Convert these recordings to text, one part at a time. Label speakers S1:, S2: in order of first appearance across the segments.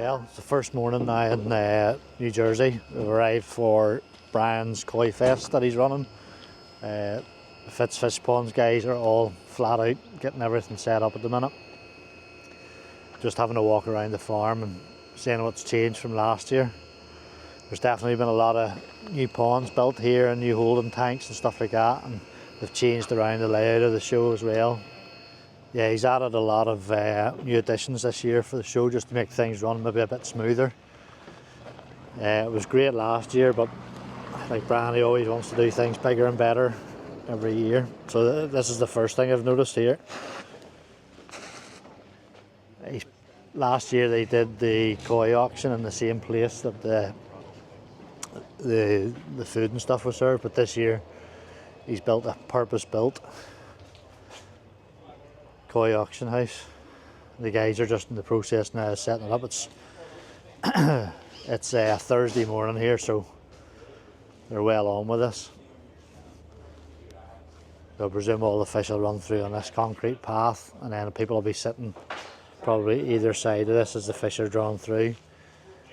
S1: Well, it's the first morning now in New Jersey. We've arrived for Brian's Koi Fest that he's running. The Fitz Fish Ponds guys are all flat out getting everything set up at the minute. Just having a walk around the farm and seeing what's changed from last year. There's definitely been a lot of new ponds built here and new holding tanks and stuff like that, and they've changed around the layout of the show as well. Yeah, he's added a lot of new additions this year for the show just to make things run maybe a bit smoother. It was great last year, but like Brian, he always wants to do things bigger and better every year. So this is the first thing I've noticed here. Last year they did the koi auction in the same place that the food and stuff was served, but this year he's built a purpose-built koi auction house. The guys are just in the process now of setting it up. It's it's Thursday morning here, so they're well on with this. I presume all the fish will run through on this concrete path, and then people will be sitting probably either side of this as the fish are drawn through,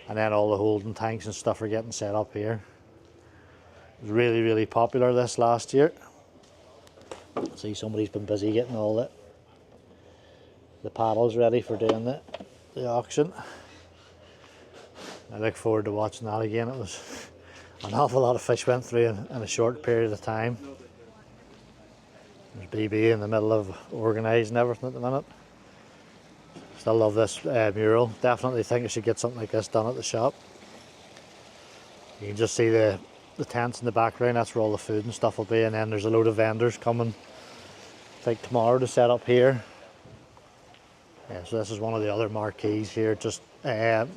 S1: and then all the holding tanks and stuff are getting set up here. It was really popular this last year. See, somebody's been busy getting all the paddles ready for doing the auction. I look forward to watching that again. It was an awful lot of fish went through in a short period of time. There's BB in the middle of organising everything at the minute. Still love this mural. Definitely think I should get something like this done at the shop. You can just see the tents in the background. That's where all the food and stuff will be, and then there's a load of vendors coming, I think, tomorrow to set up here. Yeah, so this is one of the other marquees here, just the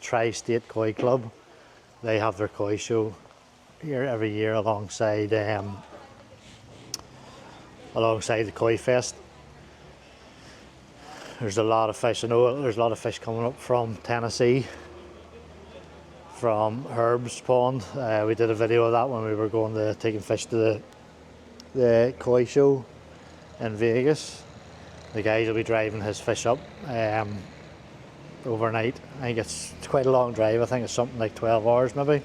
S1: Tri-State Koi Club. They have their koi show here every year alongside the Koi Fest. There's a lot of fish. I know there's a lot of fish coming up from Tennessee, from Herb's Pond. We did a video of that when we were going to taking fish to the koi show in Vegas. The guys will be driving his fish up overnight. I think it's quite a long drive. I think it's something like 12 hours maybe.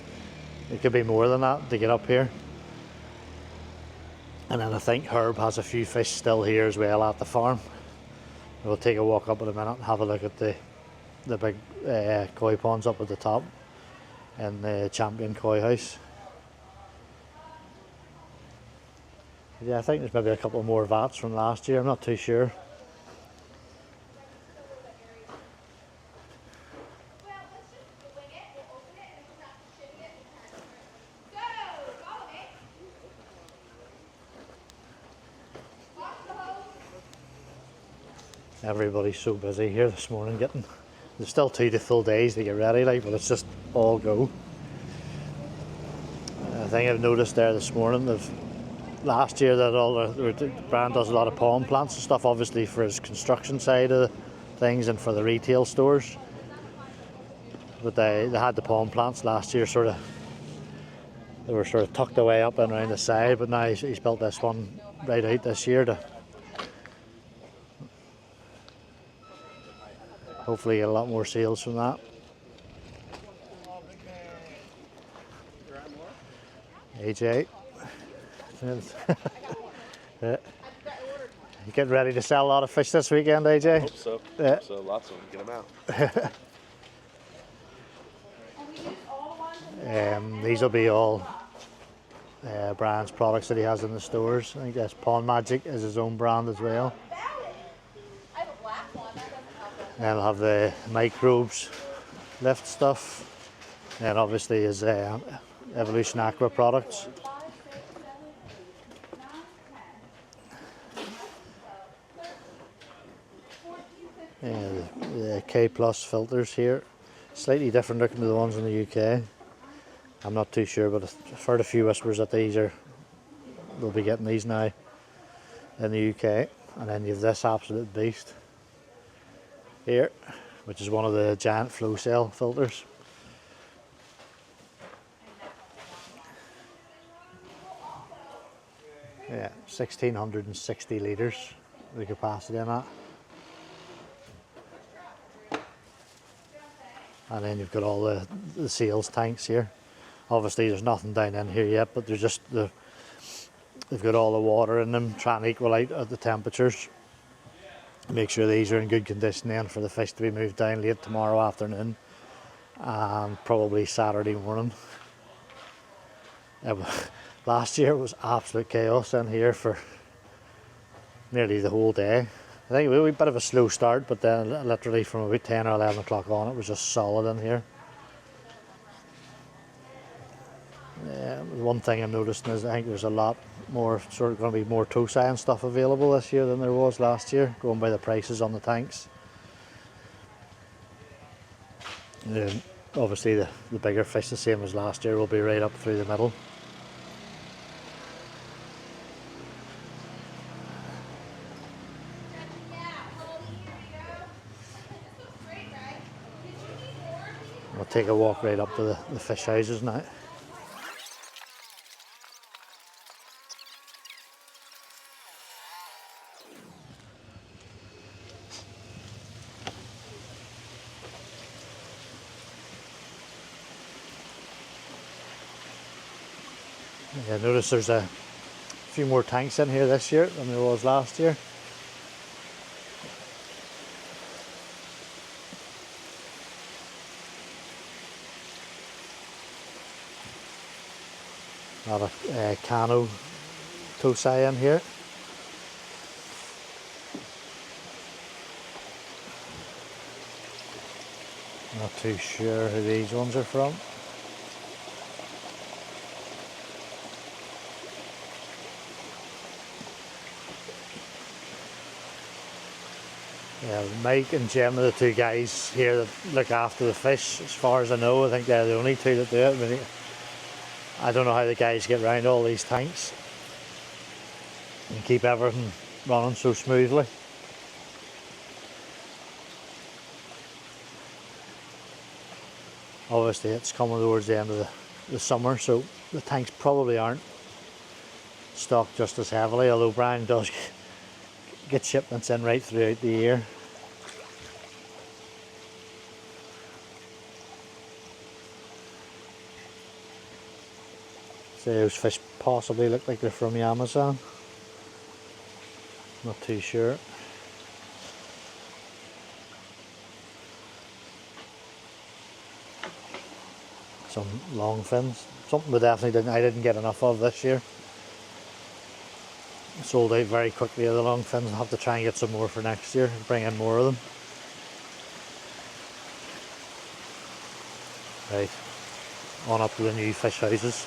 S1: It could be more than that to get up here. And then I think Herb has a few fish still here as well at the farm. We'll take a walk up in a minute and have a look at the big koi ponds up at the top in the Champion Koi House. Yeah, I think there's maybe a couple more vats from last year. I'm not too sure. Everybody's so busy here this morning getting. There's still 2 full days to get ready, like, but it's just all go. I think I've noticed there this morning that last year that the brand does a lot of pond plants and stuff, obviously for his construction side of things and for the retail stores. But they had the pond plants last year, they were sort of tucked away up and around the side, but now he's built this one right out this year to hopefully get a lot more sales from that. AJ. You getting ready to sell a lot of fish this weekend, AJ?
S2: I hope so.
S1: Yeah.
S2: Hope so. Lots of them. Get them out.
S1: These will be all Brian's products that he has in the stores. I think that's Pond Magic is his own brand as well. And I'll have the microbes lift stuff, and obviously his Evolution Aqua products. The K Plus filters here, slightly different looking to the ones in the UK. I'm not too sure, but I've heard a few whispers that they'll be getting these now in the UK. And then you have this absolute beast here, which is one of the giant flow cell filters. Yeah, 1660 litres the capacity in that. And then you've got all the seals tanks here. Obviously there's nothing down in here yet, but they're just they've got all the water in them, trying to equal out at the temperatures. Make sure these are in good condition then for the fish to be moved down late tomorrow afternoon and probably Saturday morning. Last year it was absolute chaos in here for nearly the whole day. I think we had a bit of a slow start, but then literally from about 10 or 11 o'clock on, it was just solid in here. One thing I'm noticing is I think there's a lot more, sort of going to be more Tosai and stuff available this year than there was last year, going by the prices on the tanks. Obviously the bigger fish, the same as last year, will be right up through the middle. We'll take a walk right up to the fish houses now. Yeah, notice there's a few more tanks in here this year than there was last year. A lot of cano Tosai in here. Not too sure who these ones are from. Yeah, Mike and Jim are the two guys here that look after the fish. As far as I know, I think they're the only two that do it. Really, I don't know how the guys get around all these tanks and keep everything running so smoothly. Obviously it's coming towards the end of the summer, so the tanks probably aren't stocked just as heavily, although Brian does get shipments in right throughout the year. So those fish possibly look like they're from the Amazon. Not too sure. Some long fins. Something I didn't get enough of this year. Sold out very quickly of the long fins. I'll have to try and get some more for next year and bring in more of them. Right, on up to the new fish houses.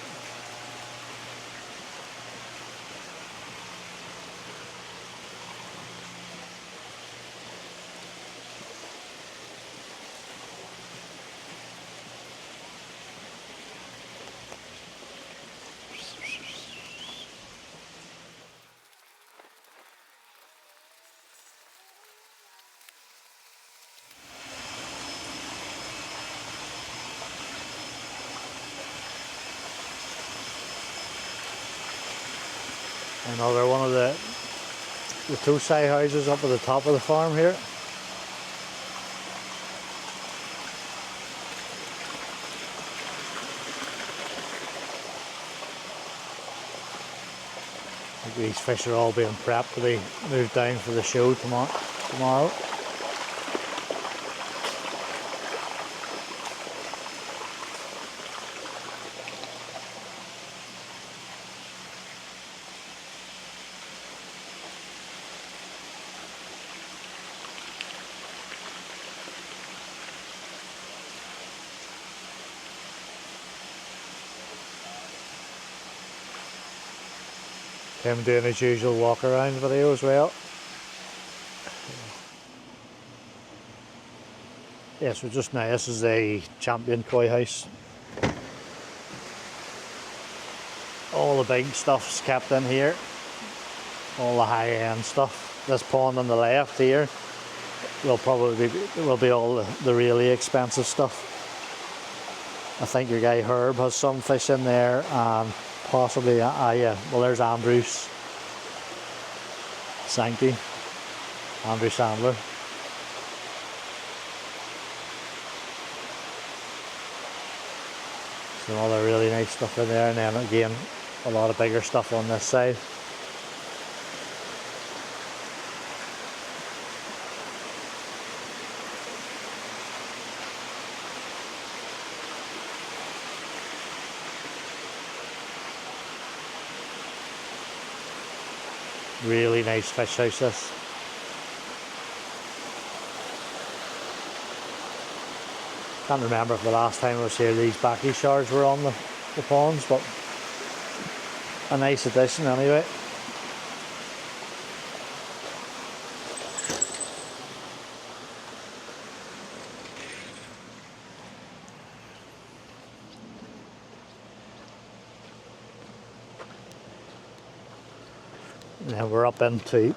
S1: Another one of the Tosai houses up at the top of the farm here. I think these fish are all being prepped to be moved down for the show tomorrow. Him doing his usual walk around video as well. Yeah, so just now this is a champion koi house. All the big stuff's kept in here. All the high end stuff. This pond on the left here will be all the really expensive stuff. I think your guy Herb has some fish in there, and possibly, yeah, well there's Andrew's Sankey, Andrew Sandler. Some other really nice stuff in there, and then again a lot of bigger stuff on this side. Really nice fish house this. Can't remember if the last time I was here these backy shards were on the ponds, but a nice addition anyway. And then we're up into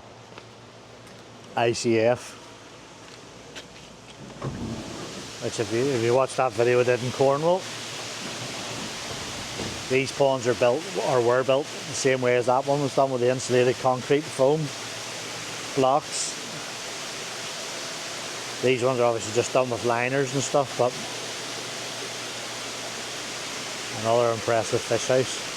S1: ICF, which if you watch that video we did in Cornwall, these ponds are built, or were built, the same way as that one was done, with the insulated concrete foam blocks. These ones are obviously just done with liners and stuff, but another impressive fish house.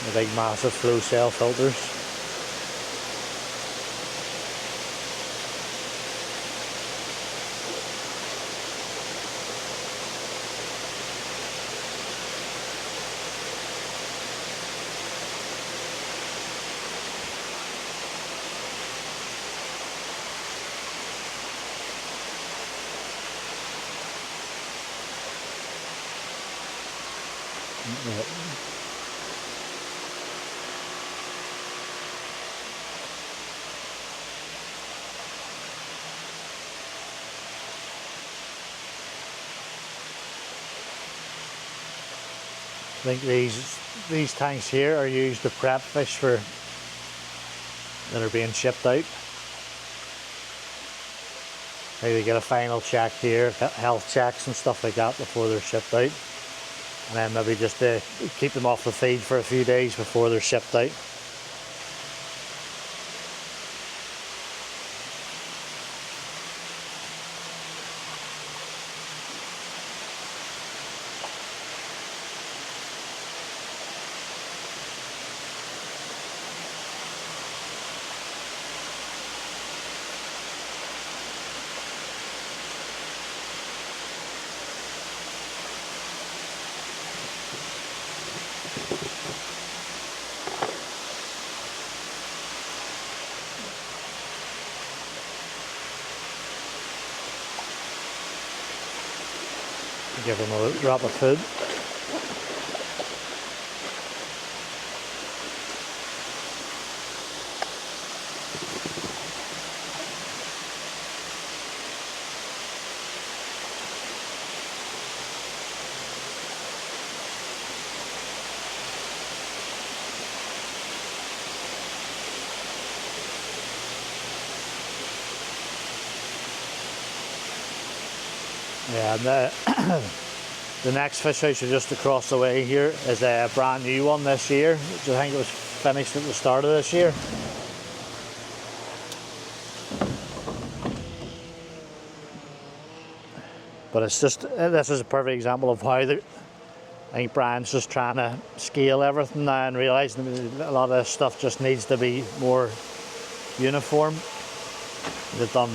S1: The big massive flow cell filters. I think these tanks here are used to prep fish for that are being shipped out. Maybe get a final check here, health checks and stuff like that before they're shipped out, and then maybe just to keep them off the feed for a few days before they're shipped out. Give them a drop of food. Yeah, and the next fish house just across the way here is a brand new one this year, which I think it was finished at the start of this year. But it's just, this is a perfect example of how I think Brian's just trying to scale everything now and realising a lot of this stuff just needs to be more uniform. They've done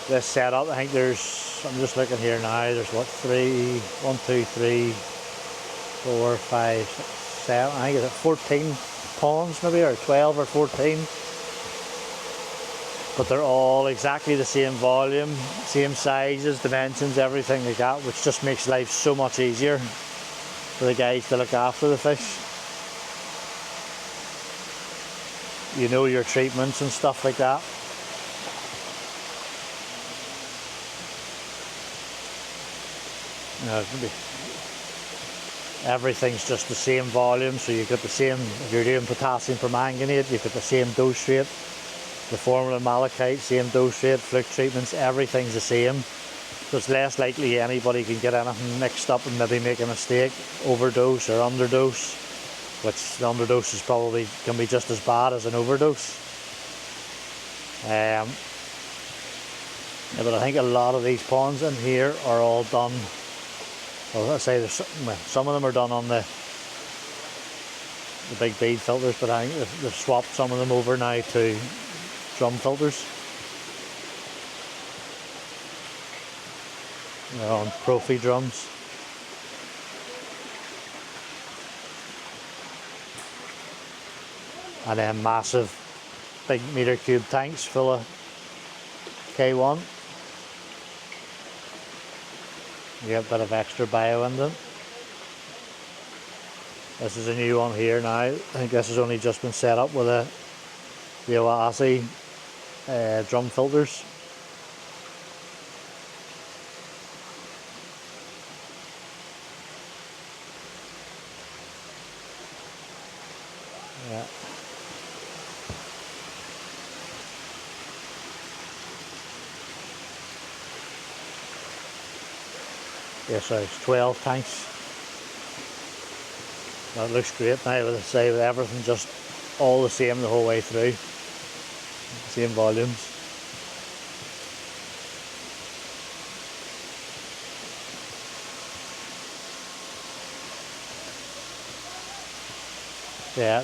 S1: this setup. I think there's, I'm just looking here now, there's what, 1, 2, 3, 4, 5, 6, 7, I think it's 14 ponds maybe, or 12 or 14. But they're all exactly the same volume, same sizes, dimensions, everything like that, which just makes life so much easier for the guys to look after the fish. You know your treatments and stuff like that. Everything's just the same volume, so you've got the same, if you're doing potassium permanganate, you've got the same dose rate, the formula malachite, same dose rate, fluke treatments, everything's the same. So it's less likely anybody can get anything mixed up and maybe make a mistake, overdose or underdose, which the underdose is probably can be just as bad as an overdose. Yeah, but I think a lot of these ponds in here are all done. Well, I say some of them are done on the big bead filters, but I think they've swapped some of them over now to drum filters. They're on Profi drums. And then massive big meter cube tanks full of K1. You get a bit of extra bio in them. This is a new one here now. I think this has only just been set up with the R.O.I drum filters. Yeah. Yeah, so it's 12 tanks. That looks great now, with everything just all the same the whole way through. Same volumes. Yeah.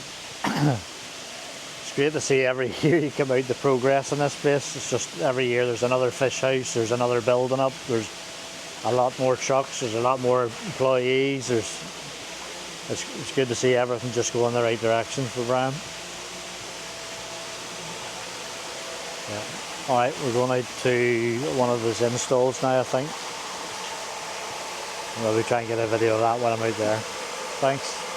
S1: It's great to see every year you come out the progress in this place. It's just every year there's another fish house, there's another building up, there's a lot more trucks, there's a lot more employees, it's good to see everything just go in the right direction for Brian. Yeah. Alright, we're going out to one of his installs now, I think. Maybe try and get a video of that when I'm out there. Thanks.